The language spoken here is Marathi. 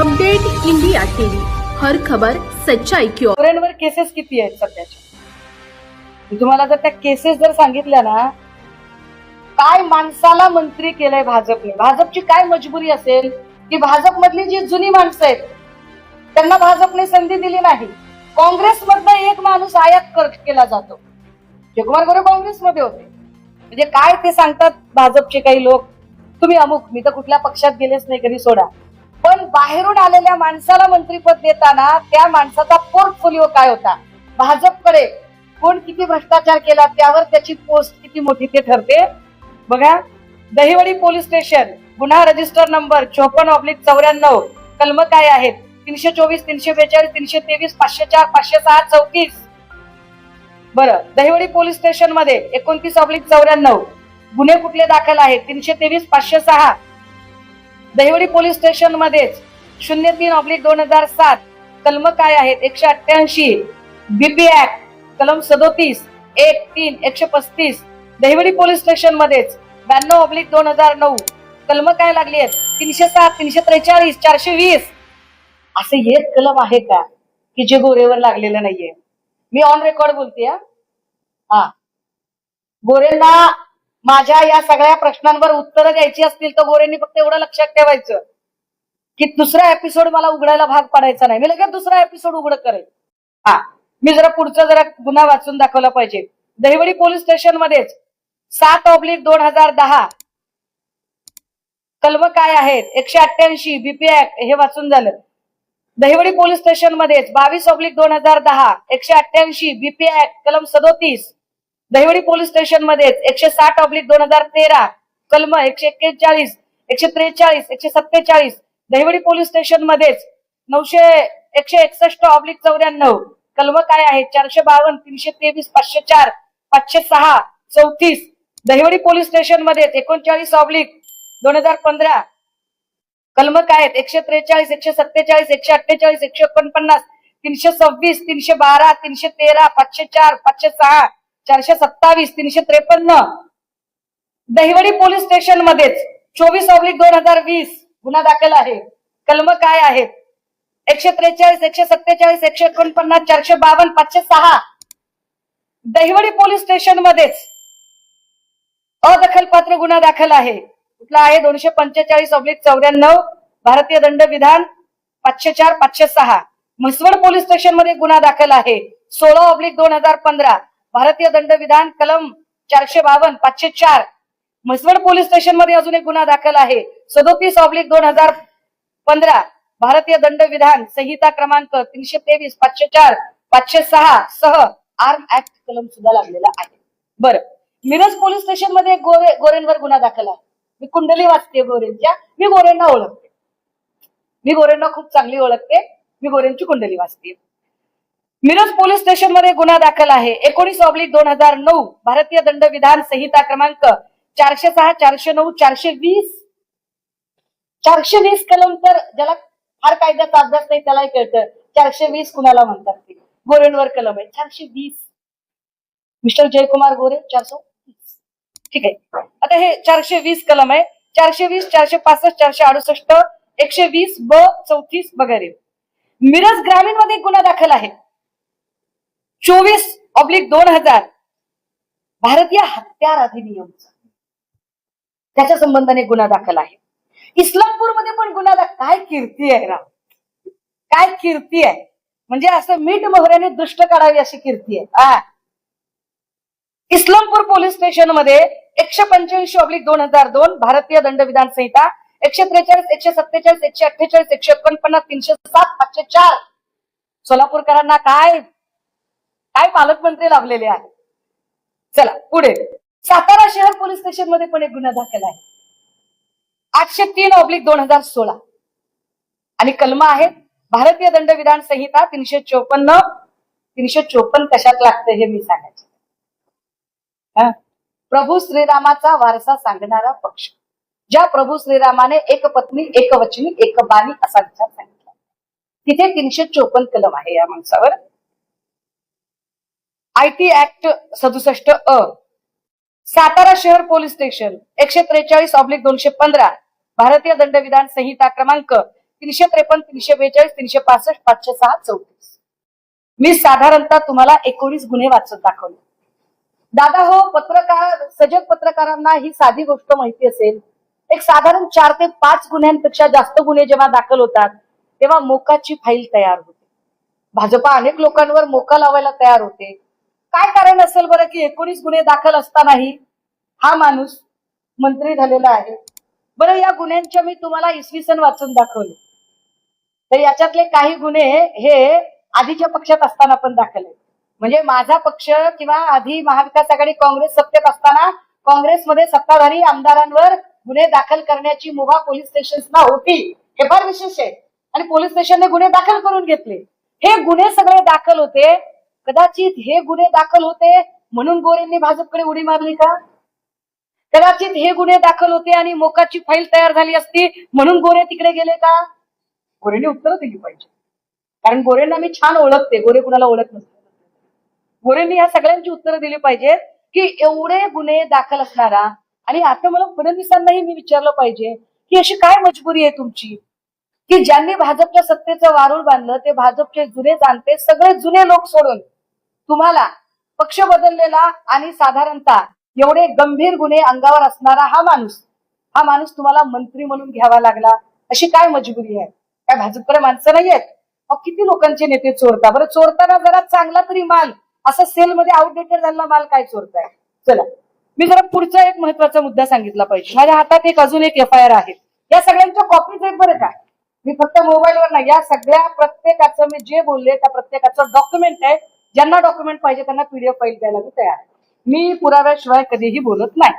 अपडेट इंडिया टीव्ही, हर खबर सच्चाई की ओर। गोरेंवर केसेस किती आहेत सध्याच्या? मी तुम्हाला जर त्या केसेस जर सांगितल्या ना, काय माणसाला मंत्री केलंय भाजपने, भाजपची काय मजबुरी असेल की भाजप मधली जी जुनी माणसं आहेत त्यांना भाजपने संधी दिली नाही. काँग्रेसमधला एक माणूस आयात केला जातो. जयकुमार गोरे काँग्रेसमध्ये होते. म्हणजे काय ते सांगतात भाजपचे काही लोक, तुम्ही अमुक, मी तर कुठल्या पक्षात गेलेच नाही कधी सोडा, पण बाहेरून आलेल्या माणसाला मंत्रीपद देताना त्या माणसाचा पोर्टफोलिओ काय होता, भाजपकडे कोण किती भ्रष्टाचार केला त्यावर त्याची पोस्ट किती मोठी ते ठरते. बघा, दहिवडी पोलीस स्टेशन, गुन्हा रजिस्टर नंबर 54/94, कलम काय आहेत 324, 342, 323, 504, 506, 34. बरं, दहिवडी पोलीस स्टेशन मध्ये 29/94 गुन्हे कुठले दाखल आहेत 323, 506. दहिवडी पोलीस स्टेशन मध्येच 03/2007 कलम काय आहेत 188, बीपी ऍक्ट कलम 37, 1, 3, 135. दहिवडी पोलीस स्टेशन मध्येच 92/2009 कलम काय लागली आहेत 307, 343, 420. असे एक कलम आहे का की जे गोरेवर लागलेलं नाहीये? मी ऑन रेकॉर्ड बोलते. हा, गोरेंना माझ्या या सगळ्या प्रश्नांवर उत्तरं द्यायची असतील तर गोरेंनी फक्त एवढं लक्षात ठेवायचं की दुसरा एपिसोड मला उघडायला भाग पडायचा नाही. मी लगेच दुसरा एपिसोड उघड करेल. हा, मी जरा पुढचा जरा गुन्हा वाचून दाखवला पाहिजे. दहिवडी पोलीस स्टेशन मध्येच 7/2010 कलम काय आहेत 188, बीपी ऍक्ट हे वाचून झालं. दहिवडी पोलीस स्टेशन मध्येच 22/2010 188, बीपी ऍक्ट कलम 37. दहिवडी पोलीस स्टेशन मध्येच 160/2013 कलम 141, 143, 147. दहिवडी पोलीस स्टेशन मध्येच 161/94 कलम काय आहे 452, 323, 504, 506, 34. दहिवडी पोलीस स्टेशन मध्येच 39/2015 कलम काय आहेत 143, 147, 148, 149, 326, 312, 313, 504, 506, 427, 353. दहिवडी पोलीस स्टेशन मध्येच 24/2020 गुन्हा दाखल आहे. कलम काय आहेत 143, 147, 149, 452, 506. दहिवडी पोलीस स्टेशन मध्येच अदखलपात्र गुन्हा दाखल आहे. कुठला आहे 245/94 भारतीय दंड विधान 504, 506. म्हसवड पोलीस स्टेशन मध्ये गुन्हा दाखल आहे 16/2015 भारतीय दंड विधान कलम 452, 504. म्हसवड पोलीस स्टेशन मध्ये अजून एक गुन्हा दाखल आहे 37/2015 भारतीय दंड विधान संहिता क्रमांक 323, 504, 506 सह आर्म ऍक्ट कलम सुद्धा लागलेला आहे. बरं, मिरज पोलीस स्टेशन मध्ये गोरेंवर गुन्हा दाखल आहे. मी कुंडली वाचते गोरेंच्या, मी गोरेंना ओळखते, मी गोरेंना खूप चांगली ओळखते, मी गोरेंची कुंडली वाचते. मिरज पोलीस स्टेशन मध्ये गुन्हा दाखल आहे 19/2009 भारतीय दंड विधान संहिता क्रमांक 406, 409, 420. 420 कलम तर ज्याला फार कायद्याचा अभ्यास नाही त्यालाही कळतं 420 कुणाला म्हणतात ते. गोरेंवर कलम आहे 420. मिस्टर जयकुमार गोरे 420. ठीक आहे. आता हे 420 कलम आहे 420, 465, 468, 120 ब 34 वगैरे. मिरज ग्रामीण मध्ये गुन्हा दाखल आहे 24/2000 भारतीय हत्यार अधिनियम त्याच्या संबंधाने गुन्हा दाखल आहे. इस्लामपूर मध्ये पण गुन्हा दाखल. काय कीर्ती आहे राव, काय कीर्ती आहे. म्हणजे असं मीठ मोहऱ्याने दृष्ट काढावी अशी कीर्ती आहे. इस्लामपूर पोलीस स्टेशन मध्ये 185/2002 भारतीय दंड विधान संहिता 143, 147, 148, 149, 307, 504. सोलापूरकरांना काय काय पालकमंत्री लाभलेले आहेत. चला पुढे. सातारा शहर पोलीस स्टेशन मध्ये पण एक गुन्हा दाखल आहे 803/2016 आणि कलम आहेत भारतीय दंड विधान संहिता 354. 354 कशात लागतं हे मी सांगायचं. प्रभू श्रीरामाचा वारसा सांगणारा पक्ष, ज्या प्रभू श्रीरामाने एक पत्नी, एक वचनी, एक बाणी असा विचार सांगितला, तिथे 354 कलम आहे या माणसावर. आयटी ऍक्ट 67 अ. सातारा शहर पोलीस स्टेशन 143/215 भारतीय दंड विधान संहिता क्रमांक 353, 342, 365, 506, 34. मी साधारणतः तुम्हाला 19 गुन्हे वाचत दाखवले. दादा हो, पत्रकार सजग पत्रकारांना ही साधी गोष्ट माहिती असेल. एक साधारण 4 ते 5 गुन्ह्यांपेक्षा जास्त गुन्हे जेव्हा दाखल होतात तेव्हा मोकाची फाईल तयार होते. भाजपा अनेक लोकांवर मोका लावायला तयार होते. काय कारण असेल बरं की 19 गुन्हे दाखल असतानाही हा माणूस मंत्री झालेला आहे. बरं, या गुन्ह्यांच्या मी तुम्हाला इसवी सन वाचून दाखवले. तर याच्यातले काही गुन्हे हे आधीच्या पक्षात असताना पण दाखल आहेत. म्हणजे माझा पक्ष किंवा आधी महाविकास आघाडी काँग्रेस सत्तेत असताना काँग्रेसमध्ये सत्ताधारी आमदारांवर गुन्हे दाखल करण्याची मुभा पोलीस स्टेशन्सना होती. हे फार विशेष आहे. आणि पोलीस स्टेशनने गुन्हे दाखल करून घेतले. हे गुन्हे सगळे दाखल होते. कदाचित हे गुन्हे दाखल होते म्हणून गोरेंनी भाजपकडे उडी मारली का? कदाचित हे गुन्हे दाखल होते आणि मोकाची फाईल तयार झाली असती म्हणून गोरे तिकडे गेले का? गोरेंनी उत्तरं दिली पाहिजे. कारण गोरेंना मी छान ओळखते. गोरे कुणाला ओळख नसते. गोरेंनी या सगळ्यांची उत्तरं दिली पाहिजे की एवढे गुन्हे दाखल असणारा, आणि आता मला फडणवीसांनाही मी विचारलं पाहिजे की अशी काय मजबुरी आहे तुमची की ज्यांनी भाजपच्या सत्तेचं वारूळ बांधलं ते भाजपचे जुने जाणते सगळे जुने लोक सोडून तुम्हाला पक्ष बदललेला आणि साधारणतः एवढे गंभीर गुन्हे अंगावर असणारा हा माणूस तुम्हाला मंत्री म्हणून घ्यावा लागला. अशी काय मजबुरी आहे? काय भाजपकडे माणसं नाही आहेत? किती लोकांचे नेते चोरता? बरं, चोरताना जरा चांगला तरी माल, असं सेलमध्ये आउटडेटेड झालेला माल काय चोरताय? चला, मी जरा पुढचा एक महत्वाचा मुद्दा सांगितला पाहिजे. माझ्या हातात अजून एक FIR आहे. या सगळ्यांच्या कॉपीज आहेत बरं का. मी फक्त मोबाईलवर नाही, या सगळ्या प्रत्येकाचं मी जे बोलले त्या प्रत्येकाचं डॉक्युमेंट आहे. ज्यांना डॉक्युमेंट पाहिजे त्यांना PDF फाईल द्यायला मी तयार आहे. मी पुराव्याशिवाय कधीही बोलत नाही.